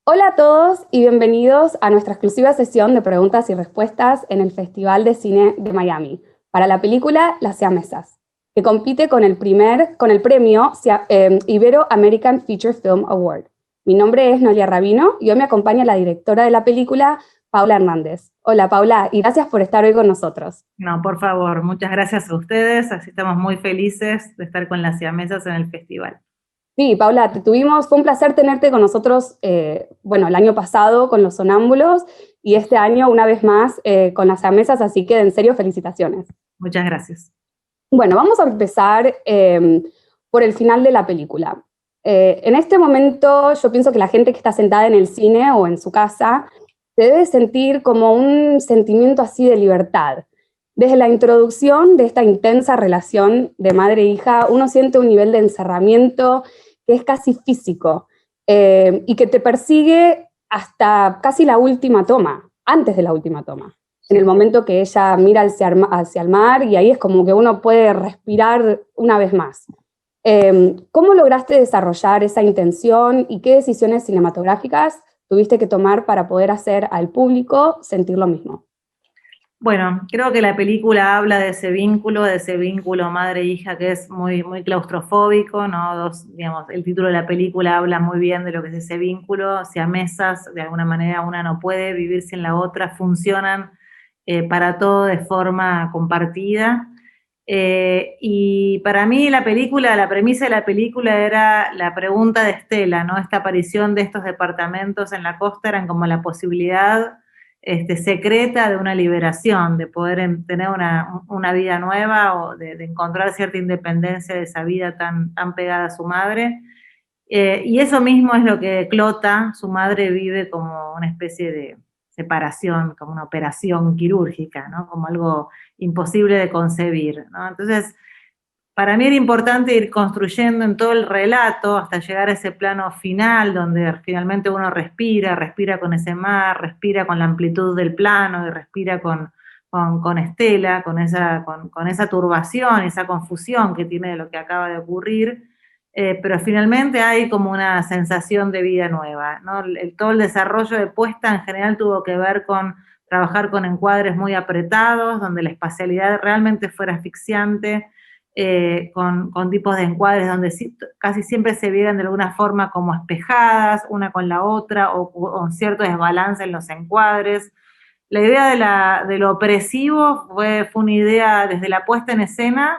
Hola a todos y bienvenidos a nuestra exclusiva sesión de preguntas y respuestas en el Festival de Cine de Miami para la película Las Siamesas, que compite con el premio Ibero American Feature Film Award. Mi nombre es Noelia Rabino y hoy me acompaña la directora de la película, Paula Hernández. Hola Paula, y gracias por estar hoy con nosotros. No, por favor, muchas gracias a ustedes, así estamos muy felices de estar con las siamesas en el festival. Sí, Paula, fue un placer tenerte con nosotros, el año pasado con los Sonámbulos y este año una vez más con las Siamesas, así que en serio felicitaciones. Muchas gracias. Bueno, vamos a empezar por el final de la película. En este momento yo pienso que la gente que está sentada en el cine o en su casa se debe sentir como un sentimiento así de libertad. Desde la introducción de esta intensa relación de madre e hija, uno siente un nivel de encerramiento que es casi físico y que te persigue hasta casi la última toma, antes de la última toma. En el momento que ella mira hacia el mar y ahí es como que uno puede respirar una vez más. ¿Cómo lograste desarrollar esa intención y qué decisiones cinematográficas tuviste que tomar para poder hacer al público sentir lo mismo? Bueno, creo que la película habla de ese vínculo madre-hija que es muy, muy claustrofóbico, ¿no? Digamos, el título de la película habla muy bien de lo que es ese vínculo, siamesas, de alguna manera una no puede vivir sin la otra, funcionan para todo de forma compartida. Y para mí la premisa de la película era la pregunta de Estela, ¿no? Esta aparición de estos departamentos en la costa eran como la posibilidad secreta de una liberación, de poder tener una vida nueva o de encontrar cierta independencia de esa vida tan pegada a su madre. Y eso mismo es lo que Clota, su madre, vive como una especie de separación, como una operación quirúrgica, ¿no? Como algo imposible de concebir, ¿no? Entonces, para mí era importante ir construyendo en todo el relato hasta llegar a ese plano final donde finalmente uno respira con ese mar, respira con la amplitud del plano y respira con Estela, con esa turbación, esa confusión que tiene de lo que acaba de ocurrir, pero finalmente hay como una sensación de vida nueva, ¿no? Todo el desarrollo de puesta en general tuvo que ver con trabajar con encuadres muy apretados, donde la espacialidad realmente fuera asfixiante, con tipos de encuadres donde casi siempre se vieran de alguna forma como espejadas, una con la otra, o un cierto desbalance en los encuadres. La idea de lo opresivo fue una idea desde la puesta en escena,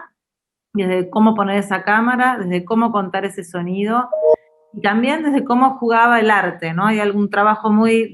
desde cómo poner esa cámara, desde cómo contar ese sonido, y también desde cómo jugaba el arte, ¿no? Hay algún trabajo muy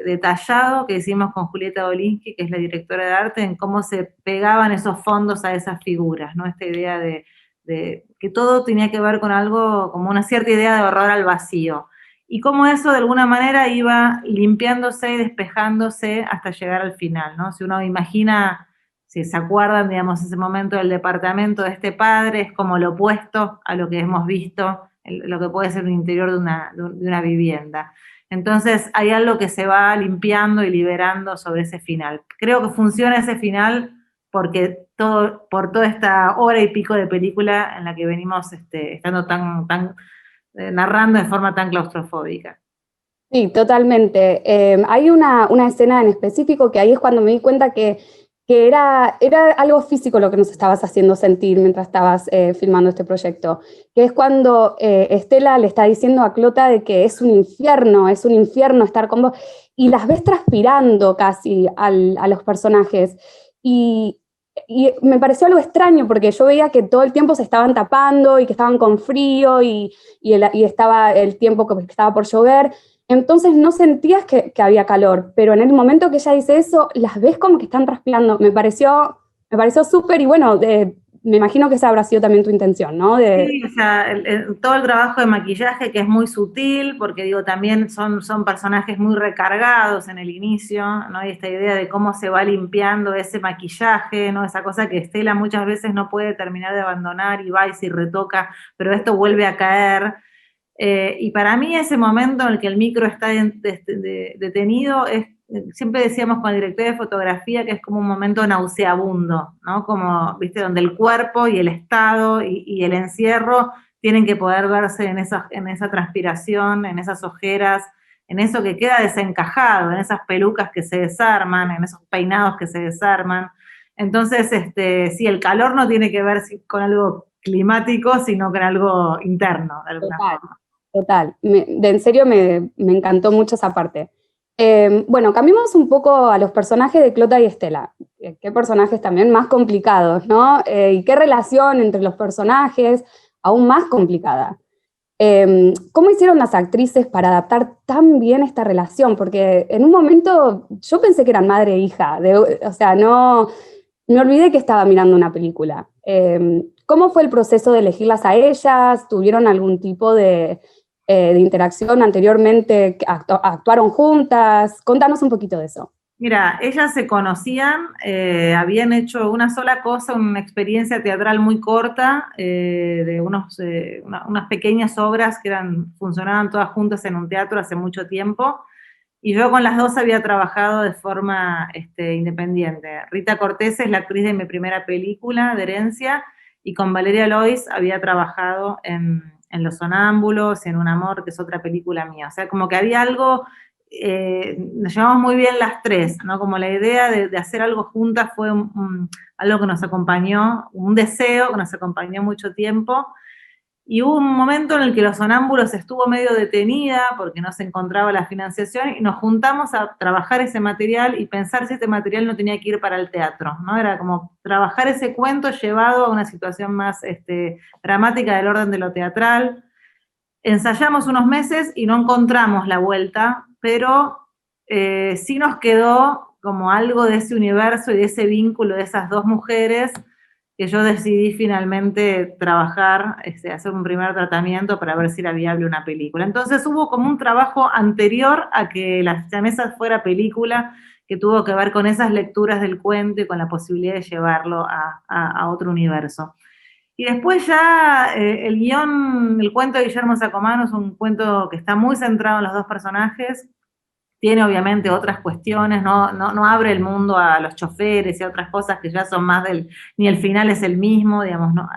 detallado que hicimos con Julieta Olinsky, que es la directora de arte, en cómo se pegaban esos fondos a esas figuras, ¿no? Esta idea de que todo tenía que ver con algo, como una cierta idea de horror al vacío. Y cómo eso de alguna manera iba limpiándose y despejándose hasta llegar al final, ¿no? Si uno imagina, si se acuerdan, digamos, ese momento del departamento de este padre, es como lo opuesto a lo que hemos visto, lo que puede ser un interior de una vivienda. Entonces hay algo que se va limpiando y liberando sobre ese final. Creo que funciona ese final porque por toda esta hora y pico de película en la que venimos estando narrando de forma tan claustrofóbica. Sí, totalmente. Hay una escena en específico que ahí es cuando me di cuenta que era algo físico lo que nos estabas haciendo sentir mientras estabas filmando este proyecto, que es cuando Estela le está diciendo a Clota de que es un infierno estar con vos, y las ves transpirando casi a los personajes. Y me pareció algo extraño porque yo veía que todo el tiempo se estaban tapando y que estaban con frío y estaba el tiempo que estaba por llover. Entonces no sentías que había calor, pero en el momento que ella dice eso, las ves como que están transpirando. Me pareció súper y bueno, me imagino que esa habrá sido también tu intención, ¿no? Sí, o sea, todo el trabajo de maquillaje que es muy sutil, porque digo, también son personajes muy recargados en el inicio, ¿no? Y esta idea de cómo se va limpiando ese maquillaje, ¿no? Esa cosa que Estela muchas veces no puede terminar de abandonar y va y se retoca, pero esto vuelve a caer. Y para mí ese momento en el que el micro está detenido siempre decíamos con el director de fotografía que es como un momento nauseabundo, ¿no? Como, viste, donde el cuerpo y el estado y el encierro tienen que poder verse en esa transpiración, en esas ojeras, en eso que queda desencajado, en esas pelucas que se desarman, en esos peinados que se desarman. Entonces, sí, el calor no tiene que ver con algo climático, sino con algo interno, de alguna Total, forma. total. En serio me encantó mucho esa parte. Bueno, cambiemos un poco a los personajes de Clota y Estela. Qué personajes también más complicados, ¿no? Y qué relación entre los personajes aún más complicada. ¿Cómo hicieron las actrices para adaptar tan bien esta relación? Porque en un momento yo pensé que eran madre e hija, o sea, no, me olvidé que estaba mirando una película. ¿Cómo fue el proceso de elegirlas a ellas? ¿Tuvieron algún tipo de interacción anteriormente? ¿Actuaron juntas? Contanos un poquito de eso. Mira, ellas se conocían, habían hecho una sola cosa, una experiencia teatral muy corta, de unas pequeñas obras que funcionaban todas juntas en un teatro hace mucho tiempo, y yo con las dos había trabajado de forma independiente. Rita Cortés es la actriz de mi primera película, de Herencia, y con Valeria Lois había trabajado en Los Sonámbulos, en Un Amor, que es otra película mía. O sea, como que había algo, nos llevamos muy bien las tres, ¿no? Como la idea de hacer algo juntas fue algo que nos acompañó, un deseo que nos acompañó mucho tiempo. Y hubo un momento en el que Los Sonámbulos estuvo medio detenida porque no se encontraba la financiación y nos juntamos a trabajar ese material y pensar si ese material no tenía que ir para el teatro, ¿no? Era como trabajar ese cuento llevado a una situación más dramática del orden de lo teatral. Ensayamos unos meses y no encontramos la vuelta, pero sí nos quedó como algo de ese universo y de ese vínculo de esas dos mujeres que yo decidí finalmente trabajar, hacer un primer tratamiento para ver si era viable una película. Entonces hubo como un trabajo anterior a que La Siamesa fuera película, que tuvo que ver con esas lecturas del cuento y con la posibilidad de llevarlo a otro universo. Y después ya el guión, el cuento de Guillermo Sacomano es un cuento que está muy centrado en los dos personajes, tiene obviamente otras cuestiones, no abre el mundo a los choferes y a otras cosas que ya son más ni el final es el mismo, digamos, ¿no?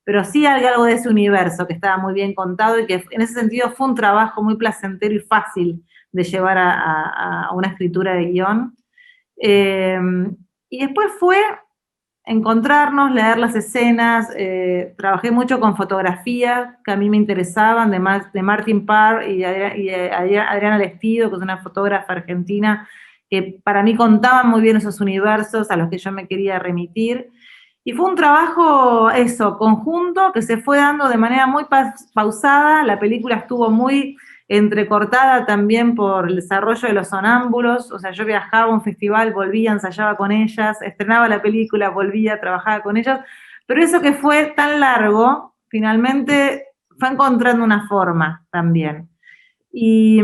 Pero sí hay algo de ese universo que estaba muy bien contado y que en ese sentido fue un trabajo muy placentero y fácil de llevar a una escritura de guión. Y después fue encontrarnos, leer las escenas, trabajé mucho con fotografía que a mí me interesaban, de Martin Parr y de Adriana Lestido, que es una fotógrafa argentina, que para mí contaban muy bien esos universos a los que yo me quería remitir. Y fue un trabajo, conjunto, que se fue dando de manera muy pausada. La película estuvo muy entrecortada también por el desarrollo de Los Sonámbulos, o sea, yo viajaba a un festival, volvía, ensayaba con ellas, estrenaba la película, volvía, trabajaba con ellas, pero eso que fue tan largo, finalmente fue encontrando una forma también. Y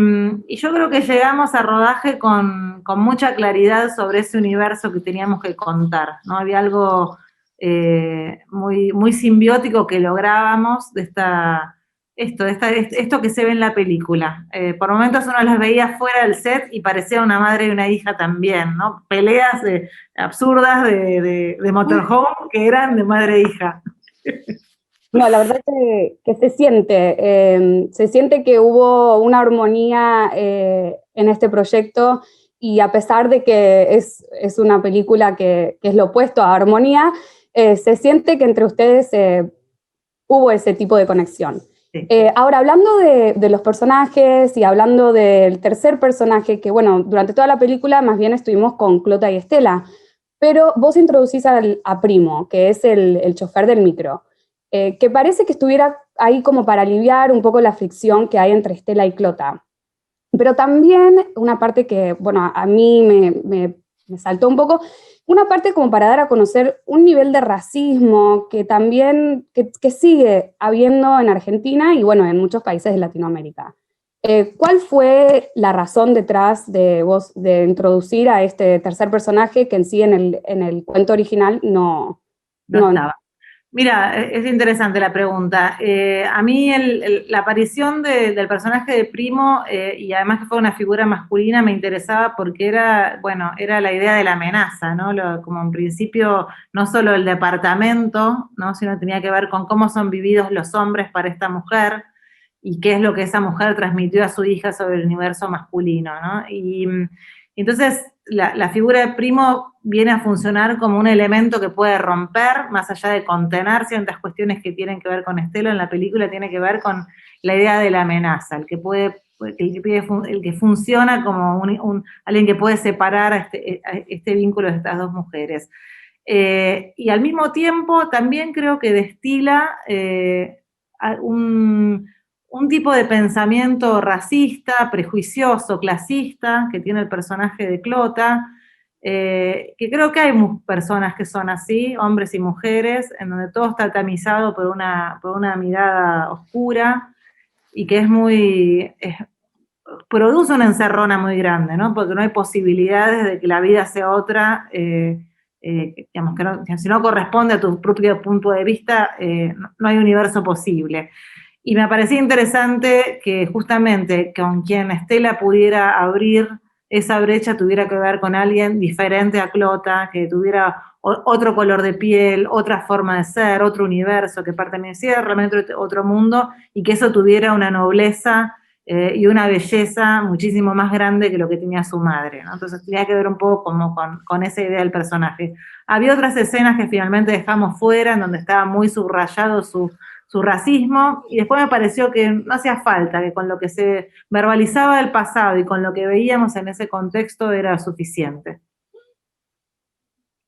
yo creo que llegamos a rodaje con mucha claridad sobre ese universo que teníamos que contar, ¿no? Había algo muy, muy simbiótico que lográbamos de esto que se ve en la película. Por momentos uno las veía fuera del set y parecía una madre y una hija también, ¿no? Peleas absurdas de motorhome que eran de madre e hija. No, la verdad que se siente que hubo una armonía en este proyecto y a pesar de que es una película que es lo opuesto a armonía, se siente que entre ustedes hubo ese tipo de conexión. Sí. Ahora, hablando de los personajes y hablando del tercer personaje, que bueno, durante toda la película más bien estuvimos con Clota y Estela, pero vos introducís a Primo, que es el chofer del micro, que parece que estuviera ahí como para aliviar un poco la fricción que hay entre Estela y Clota. Pero también una parte que, bueno, a mí me saltó un poco, una parte como para dar a conocer un nivel de racismo que también, que sigue habiendo en Argentina y bueno, en muchos países de Latinoamérica. ¿Cuál fue la razón detrás de vos de introducir a este tercer personaje que en sí en el cuento original no estaba? Mira, es interesante la pregunta. A mí la aparición del personaje de Primo, y además que fue una figura masculina, me interesaba porque era, bueno, era la idea de la amenaza, ¿no? Como en principio, no solo el departamento, ¿no? Sino tenía que ver con cómo son vividos los hombres para esta mujer y qué es lo que esa mujer transmitió a su hija sobre el universo masculino, ¿no? Y entonces la figura de Primo viene a funcionar como un elemento que puede romper, más allá de contener ciertas cuestiones que tienen que ver con Estela en la película, tiene que ver con la idea de la amenaza, el que funciona como alguien que puede separar a este vínculo de estas dos mujeres. Y al mismo tiempo también creo que destila un tipo de pensamiento racista, prejuicioso, clasista, que tiene el personaje de Clota, que creo que hay personas que son así, hombres y mujeres, en donde todo está tamizado por una mirada oscura y que produce una encerrona muy grande, ¿no? Porque no hay posibilidades de que la vida sea otra, digamos, que si no corresponde a tu propio punto de vista, no hay universo posible. Y me parecía interesante que justamente con quien Estela pudiera abrir esa brecha tuviera que ver con alguien diferente a Clota, que tuviera otro color de piel, otra forma de ser, otro universo, que perteneciera realmente a otro mundo y que eso tuviera una nobleza y una belleza muchísimo más grande que lo que tenía su madre, ¿no? Entonces tenía que ver un poco como con esa idea del personaje. Había otras escenas que finalmente dejamos fuera, en donde estaba muy subrayado su racismo, y después me pareció que no hacía falta, que con lo que se verbalizaba del pasado y con lo que veíamos en ese contexto era suficiente.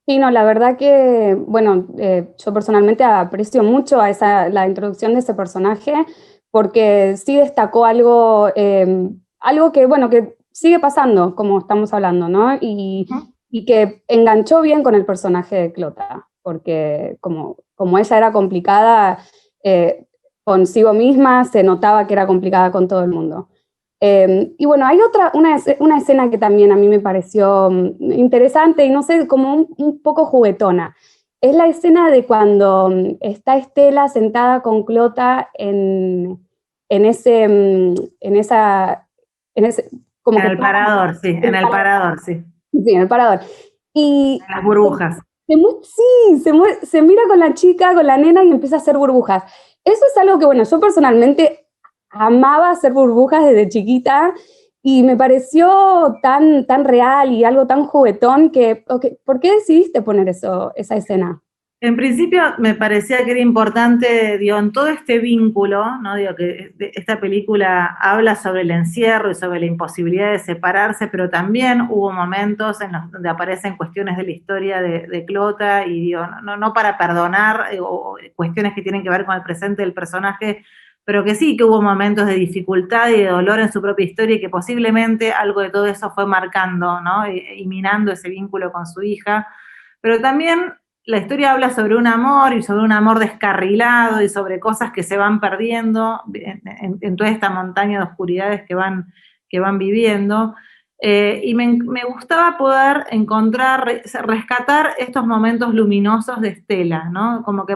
Sí, no, la verdad que, bueno, yo personalmente aprecio mucho la introducción de ese personaje, porque sí destacó algo que, bueno, que sigue pasando, como estamos hablando, ¿no? Y que enganchó bien con el personaje de Clota, porque como ella era complicada consigo misma, se notaba que era complicada con todo el mundo. Y bueno, hay una escena que también a mí me pareció interesante y no sé, como un poco juguetona. Es la escena de cuando está Estela sentada con Clota en ese, como En que el parador, sí, en el parador, sí. sí, en el parador. Y En las burbujas. sí, se mira con la chica, con la nena y empieza a hacer burbujas. Eso es algo que, bueno, yo personalmente amaba hacer burbujas desde chiquita y me pareció tan real y algo tan juguetón que, okay, ¿por qué decidiste poner esa escena? En principio me parecía que era importante, digo, en todo este vínculo, ¿no? Digo, que esta película habla sobre el encierro y sobre la imposibilidad de separarse, pero también hubo momentos en los donde aparecen cuestiones de la historia de Clota, y digo, no para perdonar, o cuestiones que tienen que ver con el presente del personaje, pero que sí que hubo momentos de dificultad y de dolor en su propia historia, y que posiblemente algo de todo eso fue marcando, ¿no? Y minando ese vínculo con su hija. Pero también la historia habla sobre un amor, y sobre un amor descarrilado, y sobre cosas que se van perdiendo en toda esta montaña de oscuridades que van viviendo. Y me gustaba poder rescatar estos momentos luminosos de Estela, ¿no? Como que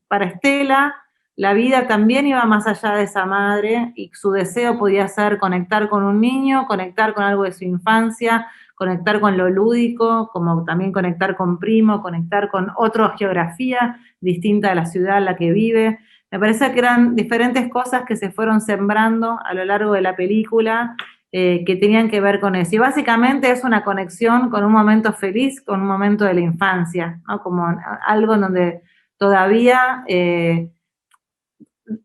para Estela la vida también iba más allá de esa madre, y su deseo podía ser conectar con un niño, conectar con algo de su infancia, conectar con lo lúdico, como también conectar con Primo, conectar con otra geografía distinta de la ciudad en la que vive. Me parece que eran diferentes cosas que se fueron sembrando a lo largo de la película, que tenían que ver con eso. Y básicamente es una conexión con un momento feliz, con un momento de la infancia, ¿no? Como algo en donde todavía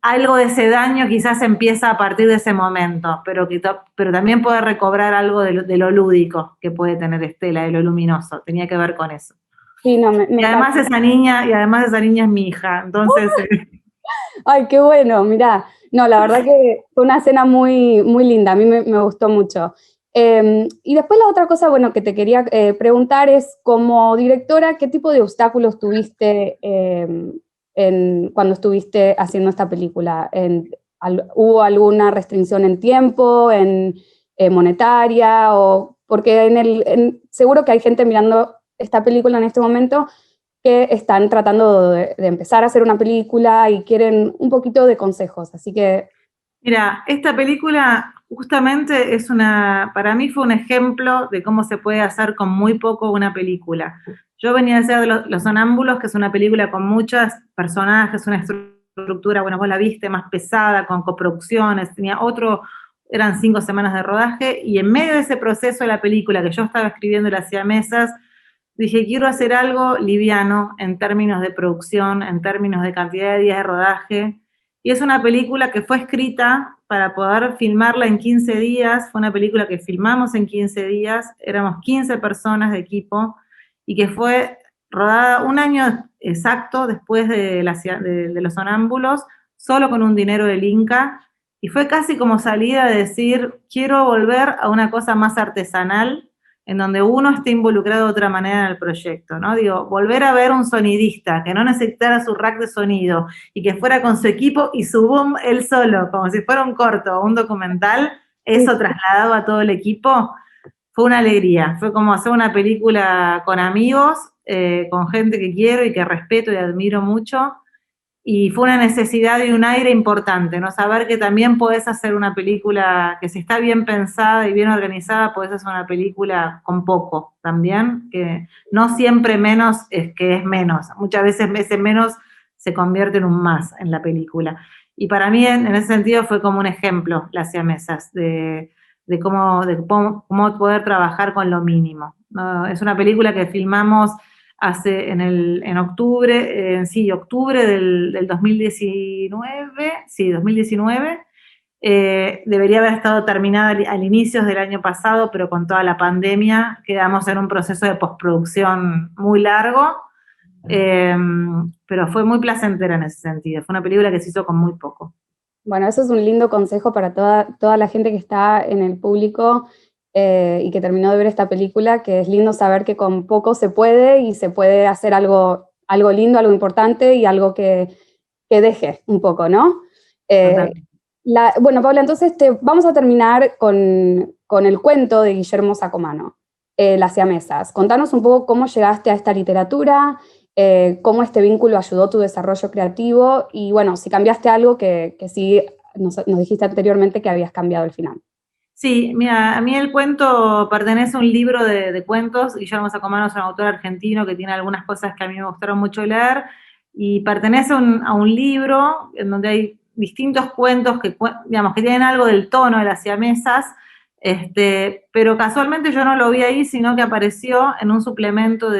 algo de ese daño quizás empieza a partir de ese momento, pero también puede recobrar algo de lo lúdico que puede tener Estela, de lo luminoso. Tenía que ver con eso. Sí, no, Y además esa niña es mi hija, entonces... Ay, qué bueno, mirá. No, la verdad que fue una escena muy linda, a mí me gustó mucho. Y después la otra cosa, bueno, que te quería preguntar es, como directora, ¿qué tipo de obstáculos tuviste cuando estuviste haciendo esta película? ¿Hubo alguna restricción en tiempo, en monetaria? Porque seguro que hay gente mirando esta película en este momento que están tratando de empezar a hacer una película y quieren un poquito de consejos. Así que... Mira, esta película justamente para mí fue un ejemplo de cómo se puede hacer con muy poco una película. Yo venía a hacer Los Sonámbulos, que es una película con muchos personajes, una estructura, bueno, vos la viste, más pesada, con coproducciones, eran 5 semanas de rodaje, y en medio de ese proceso de la película que yo estaba escribiendo Las Siamesas, dije, quiero hacer algo liviano en términos de producción, en términos de cantidad de días de rodaje, y es una película que fue escrita para poder filmarla en 15 días, fue una película que filmamos en 15 días, éramos 15 personas de equipo, y que fue rodada un año exacto después de Los Sonámbulos, solo con un dinero del Inca, y fue casi como salida de decir, quiero volver a una cosa más artesanal, en donde uno esté involucrado de otra manera en el proyecto, ¿no? Digo, volver a ver un sonidista que no necesitara su rack de sonido y que fuera con su equipo y su boom él solo, como si fuera un corto o un documental, eso trasladado a todo el equipo, fue una alegría. Fue como hacer una película con amigos, con gente que quiero y que respeto y admiro mucho, y fue una necesidad y un aire importante, ¿no? Saber que también podés hacer una película que si está bien pensada y bien organizada, podés hacer una película con poco también, que no siempre menos es que es menos. Muchas veces ese menos se convierte en un más en la película. Y para mí, en ese sentido, fue como un ejemplo, Las Siamesas, de cómo poder trabajar con lo mínimo, ¿no? Es una película que filmamos en octubre, octubre del 2019, 2019, debería haber estado terminada al inicios del año pasado, pero con toda la pandemia quedamos en un proceso de postproducción muy largo, pero fue muy placentera en ese sentido, fue una película que se hizo con muy poco. Bueno, eso es un lindo consejo para toda la gente que está en el público y que terminó de ver esta película, que es lindo saber que con poco se puede y se puede hacer algo lindo, algo importante y algo que deje un poco, ¿no? Bueno, Paula, entonces vamos a terminar con el cuento de Guillermo Sacomano, Las Siamesas. Contanos un poco cómo llegaste a esta literatura, cómo este vínculo ayudó a tu desarrollo creativo y, bueno, si cambiaste algo que sí nos dijiste anteriormente que habías cambiado al final. Sí, mira, a mí el cuento pertenece a un libro de cuentos. Guillermo Sacomano es un autor argentino que tiene algunas cosas que a mí me gustaron mucho leer, y pertenece a un libro en donde hay distintos cuentos digamos, que tienen algo del tono de Las Siamesas, pero casualmente yo no lo vi ahí, sino que apareció en un suplemento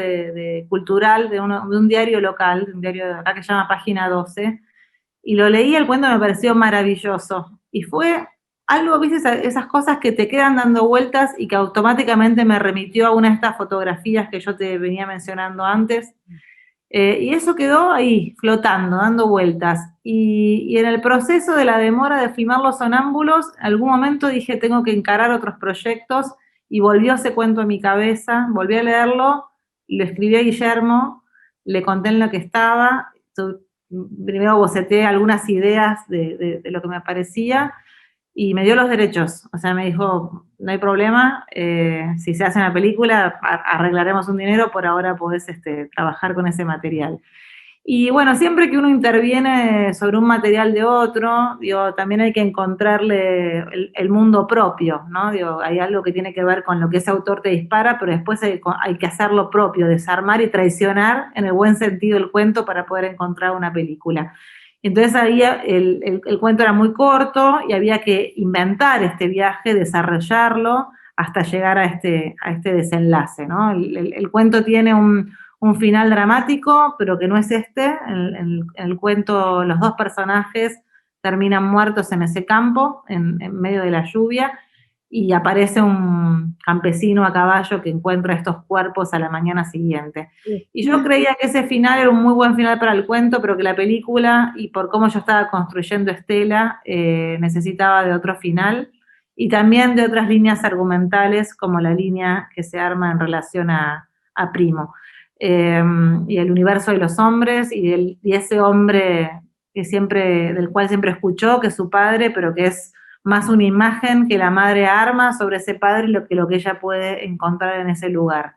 cultural de un diario local, de un diario de acá que se llama Página 12, y lo leí, el cuento me pareció maravilloso, y fue algo, viste, esas cosas que te quedan dando vueltas y que automáticamente me remitió a una de estas fotografías que yo te venía mencionando antes, y eso quedó ahí, flotando, dando vueltas, y en el proceso de la demora de filmar Los Sonámbulos, en algún momento dije, tengo que encarar otros proyectos, y volvió ese cuento a mi cabeza, volví a leerlo, lo escribí a Guillermo, le conté en lo que estaba, primero boceté algunas ideas de lo que me parecía, y me dio los derechos, o sea, me dijo, no hay problema, si se hace una película, arreglaremos un dinero, por ahora podés trabajar con ese material. Y bueno, siempre que uno interviene sobre un material de otro, digo, también hay que encontrarle el mundo propio, ¿no? Digo, hay algo que tiene que ver con lo que ese autor te dispara, pero después hay que hacerlo propio, desarmar y traicionar en el buen sentido el cuento para poder encontrar una película. Entonces ahí el cuento era muy corto y había que inventar este viaje, desarrollarlo hasta llegar a este desenlace, ¿no? El cuento tiene un final dramático, pero que no es en el cuento los dos personajes terminan muertos en ese campo, en medio de la lluvia, y aparece un campesino a caballo que encuentra estos cuerpos a la mañana siguiente. Y yo creía que ese final era un muy buen final para el cuento, pero que la película, y por cómo yo estaba construyendo Estela, necesitaba de otro final, y también de otras líneas argumentales, como la línea que se arma en relación a Primo. Y el universo de los hombres, y ese hombre del cual siempre escuchó, que es su padre, pero que es más una imagen que la madre arma sobre ese padre y lo que ella puede encontrar en ese lugar.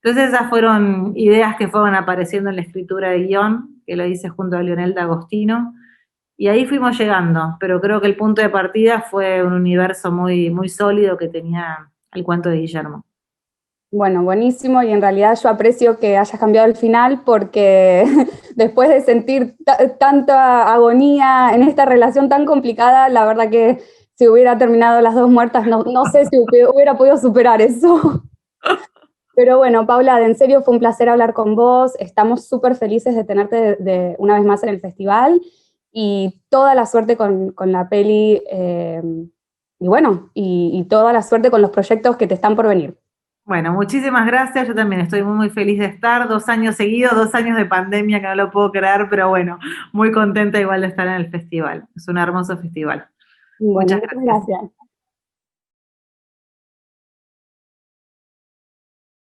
Entonces esas fueron ideas que fueron apareciendo en la escritura de guión, que lo hice junto a Leonel D'Agostino, y ahí fuimos llegando, pero creo que el punto de partida fue un universo muy, muy sólido que tenía el cuento de Guillermo. Bueno, buenísimo, y en realidad yo aprecio que hayas cambiado el final porque después de sentir tanta agonía en esta relación tan complicada, la verdad que si hubiera terminado las dos muertas, no sé si hubiera podido superar eso. Pero bueno, Paula, en serio fue un placer hablar con vos, estamos súper felices de tenerte una vez más en el festival, y toda la suerte con la peli, y bueno, y toda la suerte con los proyectos que te están por venir. Bueno, muchísimas gracias. Yo también estoy muy, muy feliz de estar. 2 años seguidos, 2 años de pandemia, que no lo puedo creer, pero bueno, muy contenta igual de estar en el festival. Es un hermoso festival. Bueno, Muchas muchas gracias. gracias.